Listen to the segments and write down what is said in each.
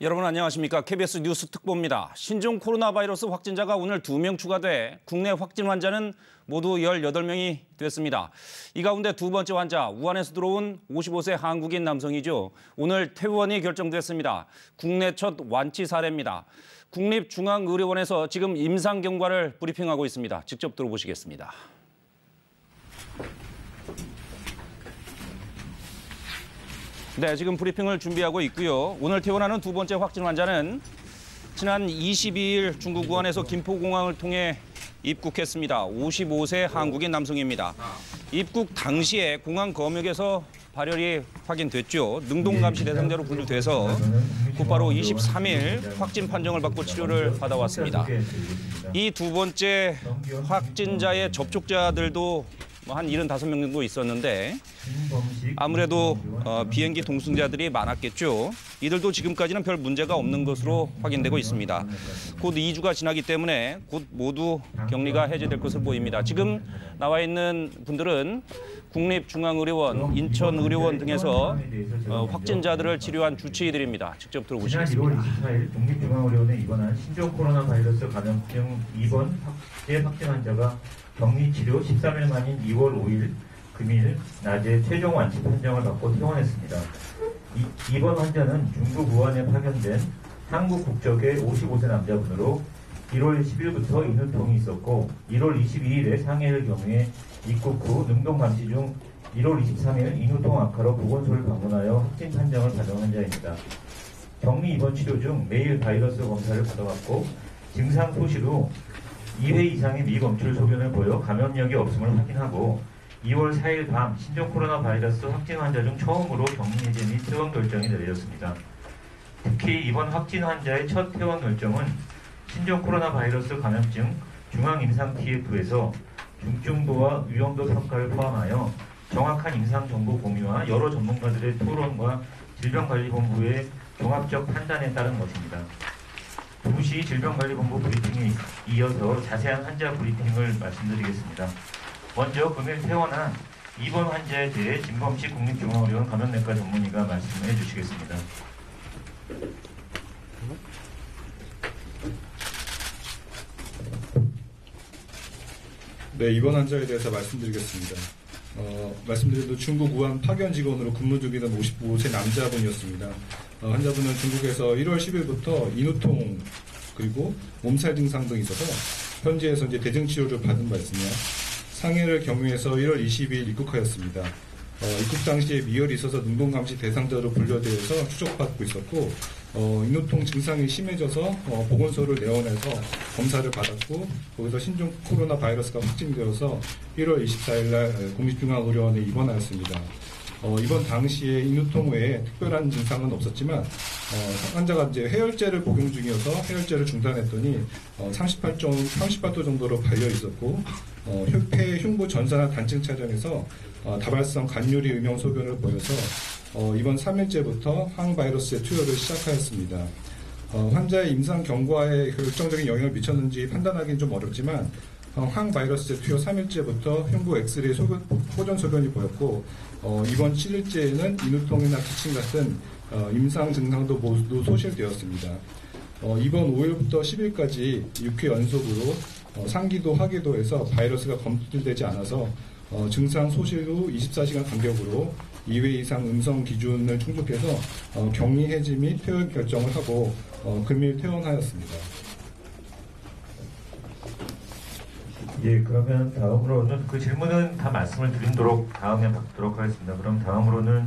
여러분 안녕하십니까? KBS 뉴스 특보입니다. 신종 코로나 바이러스 확진자가 오늘 2명 추가돼 국내 확진 환자는 모두 18명이 됐습니다. 이 가운데 두 번째 환자, 우한에서 들어온 55세 한국인 남성이죠. 오늘 퇴원이 결정됐습니다. 국내 첫 완치 사례입니다. 국립중앙의료원에서 지금 임상 경과를 브리핑하고 있습니다. 직접 들어보시겠습니다. 네, 지금 브리핑을 준비하고 있고요. 오늘 퇴원하는 두 번째 확진 환자는 지난 22일 중국 우한에서 김포공항을 통해 입국했습니다. 55세 한국인 남성입니다. 입국 당시에 공항 검역에서 발열이 확인됐죠. 능동감시 대상자로 분류돼서 곧바로 23일 확진 판정을 받고 치료를 받아왔습니다. 이 두 번째 확진자의 접촉자들도 한 75명 정도 있었는데 아무래도 비행기 동승자들이 많았겠죠. 이들도 지금까지는 별 문제가 없는 것으로 확인되고 있습니다. 곧 2주가 지나기 때문에 곧 모두 격리가 해제될 것으로 보입니다. 지금 나와 있는 분들은 국립중앙의료원, 인천의료원 등에서 확진자들을 치료한 주치의들입니다. 직접 들어보시겠습니다. 2월 24일 국립중앙의료원에 입원한 신종 코로나 바이러스 감염증 2번 확진 환자가 격리 치료 13일 만인 2월 5일 금일 낮에 최종 완치 판정을 받고 퇴원했습니다. 이번 환자는 중국 우한에 파견된 한국 국적의 55세 남자분으로 1월 10일부터 인후통이 있었고 1월 22일에 상해를 경유해 입국 후 능동감시 중 1월 23일 인후통 악화로 보건소를 방문하여 확진 판정을 받은 환자입니다. 격리 입원 치료 중 매일 바이러스 검사를 받아왔고 증상 소실 후 2회 이상의 미검출 소견을 보여 감염력이 없음을 확인하고 2월 4일 밤 신종 코로나 바이러스 확진 환자 중 처음으로 격리 해제 및 퇴원 결정이 내려졌습니다. 특히 이번 확진 환자의 첫 퇴원 결정은 신종 코로나 바이러스 감염증 중앙임상 TF에서 중증도와 위험도 평가를 포함하여 정확한 임상 정보 공유와 여러 전문가들의 토론과 질병관리본부의 종합적 판단에 따른 것입니다. 2시 질병관리본부 브리핑에 이어서 자세한 환자 브리핑을 말씀드리겠습니다. 먼저 금일 퇴원한 2번 환자에 대해 진범식 국립중앙의료원 감염내과 전문의가 말씀해 주시겠습니다. 네, 이번 환자에 대해서 말씀드리겠습니다. 말씀드린 대로 중국 우한 파견 직원으로 근무 중이던 55세 남자분이었습니다. 환자분은 중국에서 1월 10일부터 인후통 그리고 몸살 증상 등이 있어서 현지에서 이제 대증 치료를 받은 바 있으며 상해를 경유해서 1월 22일 입국하였습니다. 입국 당시에 미열이 있어서 능동감시 대상자로 분류되어서 추적받고 있었고 인후통 증상이 심해져서 보건소를 내원해서 검사를 받았고 거기서 신종 코로나 바이러스가 확진되어서 1월 24일 날 국립중앙의료원에 입원하였습니다. 이번 당시에 인후통 외에 특별한 증상은 없었지만 환자가 이제 해열제를 복용 중이어서 해열제를 중단했더니 38도 정도로 발열이 있었고 폐 흉부 전산화 단층 촬영에서 다발성 간유리 음영 소변을 보여서 이번 3일째부터 항바이러스의 투여를 시작하였습니다. 환자의 임상 경과에 결정적인 영향을 미쳤는지 판단하기는 좀 어렵지만 항바이러스의 투여 3일째부터 흉부 엑스레이 호전 소변이 보였고 이번 7일째에는 인후통이나 기침 같은 임상 증상도 모두 소실되었습니다. 이번 5일부터 10일까지 6회 연속으로 상기도 하기도에서 바이러스가 검출되지 않아서 증상 소실 후 24시간 간격으로 2회 이상 음성 기준을 충족해서 격리 해지 및 퇴원 결정을 하고 금일 퇴원하였습니다. 예, 그러면 다음으로는 그 질문은 다 말씀을 드리도록 다음에 받도록 하겠습니다. 그럼 다음으로는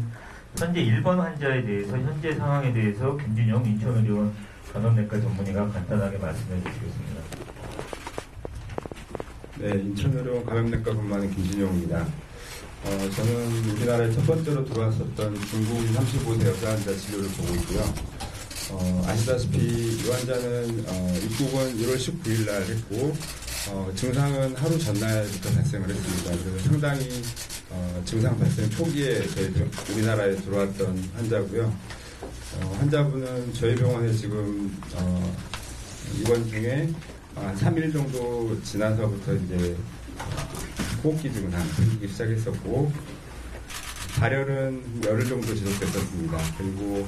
현재 1번 환자에 대해서 현재 상황에 대해서 김진영 인천의료원 감염내과 전문의가 간단하게 말씀해 주시겠습니다. 네, 인천의료원 감염내과 근무하는 김진영입니다. 저는 우리나라에 첫 번째로 들어왔었던 중국인 35세 여자 환자 진료를 보고 있고요. 아시다시피 이 환자는 입국은 1월 19일 날 했고 증상은 하루 전날부터 발생을 했습니다. 그래서 상당히 증상 발생 초기에 저희 우리나라에 들어왔던 환자고요. 환자분은 저희 병원에 지금 입원 중에 한 3일 정도 지나서부터 이제 호흡기 증상 생기기 시작했었고 발열은 열흘 정도 지속됐었습니다. 그리고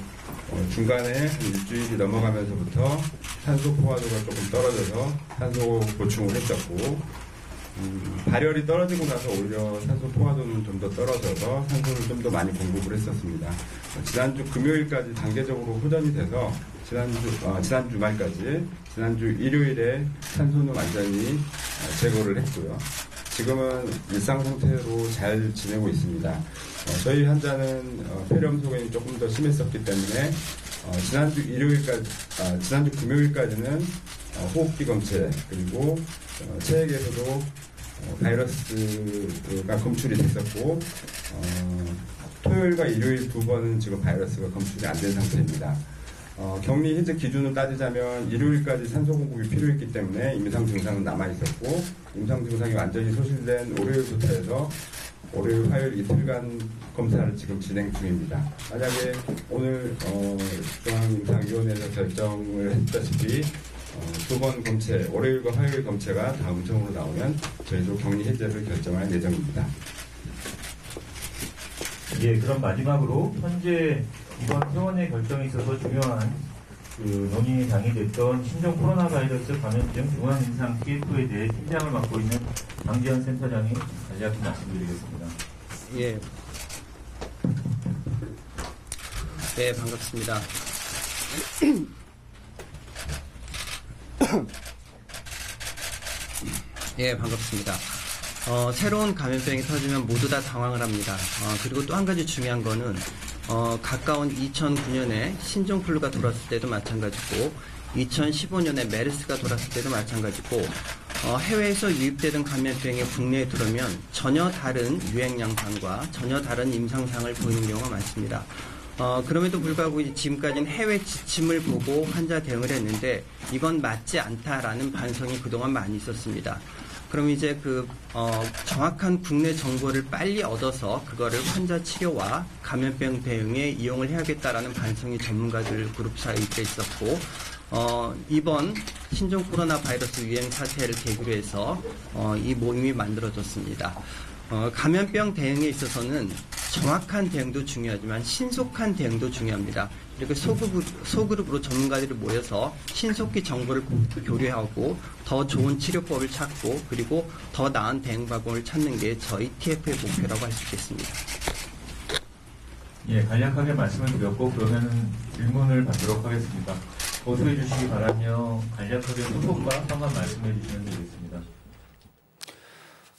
중간에 한 일주일이 넘어가면서부터 산소 포화도가 조금 떨어져서 산소 보충을 했었고 발열이 떨어지고 나서 오히려 산소 포화도는 좀 더 떨어져서 산소를 좀 더 많이 공급을 했었습니다. 지난주 금요일까지 단계적으로 호전이 돼서 지난 주말까지 지난주 일요일에 산소는 완전히 제거를 했고요. 지금은 일상 상태로 잘 지내고 있습니다. 저희 환자는 폐렴 소견이 조금 더 심했었기 때문에 지난주 금요일까지는 호흡기 검체 그리고 체액에서도 바이러스가 검출이 됐었고 토요일과 일요일 두 번은 지금 바이러스가 검출이 안 된 상태입니다. 격리 해제 기준을 따지자면 일요일까지 산소 공급이 필요했기 때문에 임상 증상은 남아있었고 임상 증상이 완전히 소실된 월요일부터 해서 월요일, 화요일 이틀간 검사를 지금 진행 중입니다. 만약에 오늘 중앙임상위원회에서 결정을 했다시피 두 번 검체, 월요일과 화요일 검체가 다 음성으로 나오면 저희도 격리 해제를 결정할 예정입니다. 예, 그럼 마지막으로 현재 이번 퇴원의 결정에 있어서 중요한 논의에 당이됐던 신종 코로나 바이러스 감염증 중앙임상 TF에 대해 팀장을 맡고 있는 강지현 센터장이 간략히 말씀드리겠습니다. 예. 네, 반갑습니다. 예, 반갑습니다. 새로운 감염병이 터지면 모두 다 당황을 합니다. 그리고 또 한 가지 중요한 거는 가까운 2009년에 신종플루가 돌았을 때도 마찬가지고 2015년에 메르스가 돌았을 때도 마찬가지고 해외에서 유입되던 감염병이 국내에 들어오면 전혀 다른 유행 양상과 전혀 다른 임상상을 보이는 경우가 많습니다. 그럼에도 불구하고 지금까지는 해외 지침을 보고 환자 대응을 했는데 이건 맞지 않다라는 반성이 그동안 많이 있었습니다. 그럼 이제 정확한 국내 정보를 빨리 얻어서 그거를 환자 치료와 감염병 대응에 이용을 해야겠다라는 반성이 전문가들 그룹 사이에 있었고, 이번 신종 코로나 바이러스 유행 사태를 계기로 해서 이 모임이 만들어졌습니다. 감염병 대응에 있어서는 정확한 대응도 중요하지만 신속한 대응도 중요합니다. 이렇게 소그룹으로 전문가들이 모여서 신속히 정보를 교류하고 더 좋은 치료법을 찾고 그리고 더 나은 대응 방법을 찾는 게 저희 TF의 목표라고 할 수 있겠습니다. 예, 간략하게 말씀을 드렸고 그러면 질문을 받도록 하겠습니다. 고소해 주시기 바라며 간략하게 소속과 상관 말씀해 주시면 되겠습니다.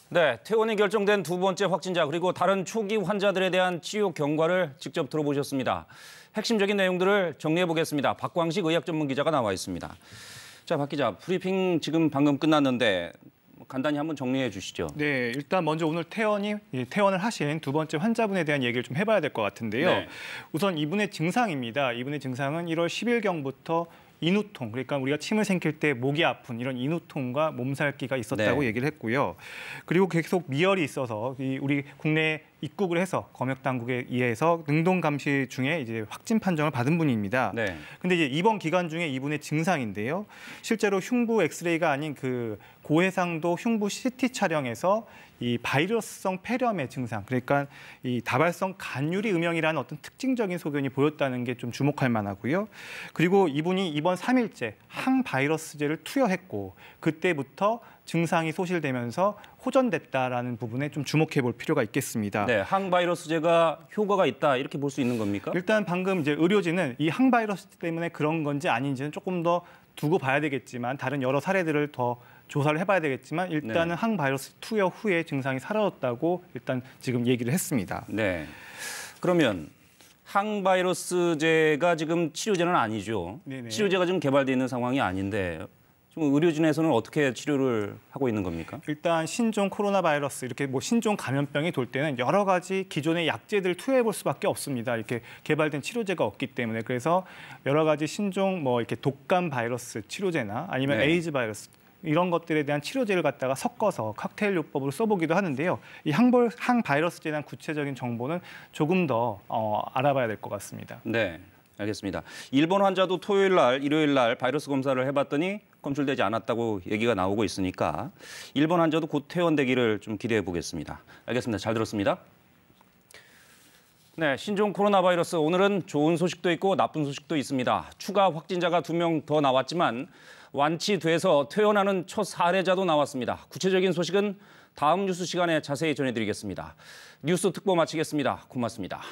네, 퇴원이 결정된 두 번째 확진자 그리고 다른 초기 환자들에 대한 치료 경과를 직접 들어보셨습니다. 핵심적인 내용들을 정리해 보겠습니다. 박광식 의학전문기자가 나와 있습니다. 자, 박 기자, 브리핑 지금 방금 끝났는데 간단히 한번 정리해 주시죠. 네, 일단 먼저 오늘 퇴원을 하신 두 번째 환자분에 대한 얘기를 좀 해봐야 될 것 같은데요. 네. 우선 이분의 증상입니다. 이분의 증상은 1월 10일경부터 인후통, 그러니까 우리가 침을 삼킬 때 목이 아픈 이런 인후통과 몸살기가 있었다고 네. 얘기를 했고요. 그리고 계속 미열이 있어서 우리 국내에 입국을 해서 검역 당국에 의해서 능동 감시 중에 이제 확진 판정을 받은 분입니다. 네. 근데 이제 입원 기간 중에 이분의 증상인데요. 실제로 흉부 엑스레이가 아닌 고해상도 흉부 CT 촬영에서 이 바이러스성 폐렴의 증상, 그러니까 이 다발성 간유리 음영이라는 어떤 특징적인 소견이 보였다는 게 좀 주목할 만하고요. 그리고 이분이 이번 3일째 항바이러스제를 투여했고 그때부터 증상이 소실되면서 호전됐다라는 부분에 좀 주목해 볼 필요가 있겠습니다. 네, 항바이러스제가 효과가 있다 이렇게 볼 수 있는 겁니까? 일단 방금 이제 의료진은 이 항바이러스 때문에 그런 건지 아닌지는 조금 더 두고 봐야 되겠지만 다른 여러 사례들을 더 조사를 해봐야 되겠지만 일단은 네. 항바이러스 투여 후에 증상이 사라졌다고 일단 지금 얘기를 했습니다. 네. 그러면 항바이러스제가 지금 치료제는 아니죠. 네네. 치료제가 지금 개발되어 있는 상황이 아닌데 지금 의료진에서는 어떻게 치료를 하고 있는 겁니까? 일단 신종 코로나 바이러스 이렇게 신종 감염병이 돌 때는 여러 가지 기존의 약제들을 투여해 볼 수밖에 없습니다. 이렇게 개발된 치료제가 없기 때문에 그래서 여러 가지 신종 이렇게 독감 바이러스 치료제나 아니면 네. 에이즈 바이러스 이런 것들에 대한 치료제를 갖다가 섞어서 칵테일요법으로 써보기도 하는데요. 이 항바이러스제에 대한 구체적인 정보는 조금 더 알아봐야 될 것 같습니다. 네, 알겠습니다. 일본 환자도 토요일 날, 일요일 날 바이러스 검사를 해봤더니 검출되지 않았다고 얘기가 나오고 있으니까 일본 환자도 곧 퇴원되기를 좀 기대해 보겠습니다. 알겠습니다. 잘 들었습니다. 네, 신종 코로나 바이러스 오늘은 좋은 소식도 있고 나쁜 소식도 있습니다. 추가 확진자가 2명 더 나왔지만 완치돼서 퇴원하는 첫 사례자도 나왔습니다. 구체적인 소식은 다음 뉴스 시간에 자세히 전해드리겠습니다. 뉴스 특보 마치겠습니다. 고맙습니다.